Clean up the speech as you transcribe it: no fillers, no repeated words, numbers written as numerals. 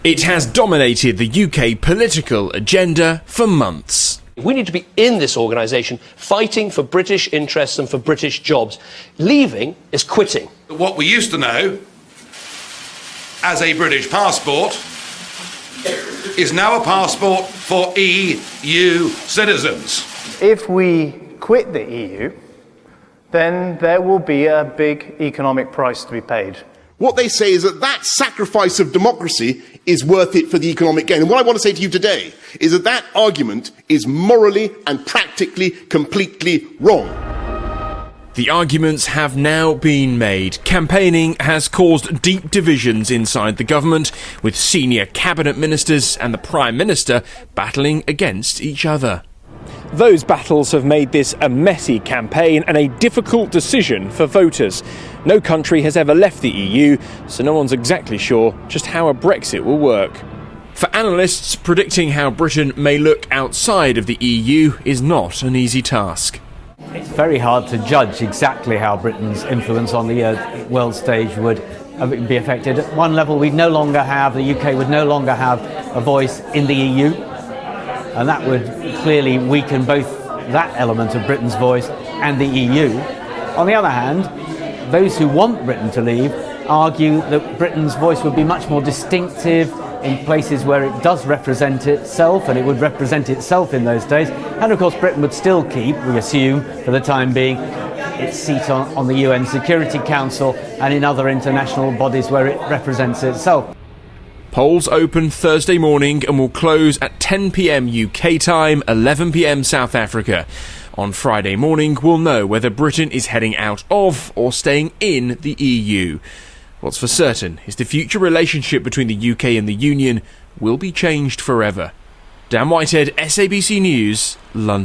It has dominated the UK political agenda for months. We need to be in this organisation fighting for British interests and for British jobs. Leaving is quitting. What we used to know as a British passport is now a passport for EU citizens. If we quit the EU, then there will be a big economic price to be paid. What they say is that that sacrifice of democracy is worth it for the economic gain. And what I want to say to you today is that that argument is morally and practically completely wrong. The arguments have now been made. Campaigning has caused deep divisions inside the government, with senior cabinet ministers and the Prime Minister battling against each other. Those battles have made this a messy campaign and a difficult decision for voters. No country has ever left the EU, so no one's exactly sure just how a Brexit will work. For analysts, predicting how Britain may look outside of the EU is not an easy task. It's very hard to judge exactly how Britain's influence on the world stage would be affected. At one level, the UK would no longer have a voice in the EU, and that would clearly weaken both that element of Britain's voice and the EU. On the other hand, those who want Britain to leave argue that Britain's voice would be much more distinctive in places where it does represent itself, and it would represent itself in those days. And of course, Britain would still keep, we assume, for the time being, its seat on the UN Security Council and in other international bodies where it represents itself. Polls open Thursday morning and will close at 10 p.m. UK time, 11 p.m. South Africa. On Friday morning, we'll know whether Britain is heading out of or staying in the EU. What's for certain is the future relationship between the UK and the Union will be changed forever. Dan Whitehead, SABC News, London.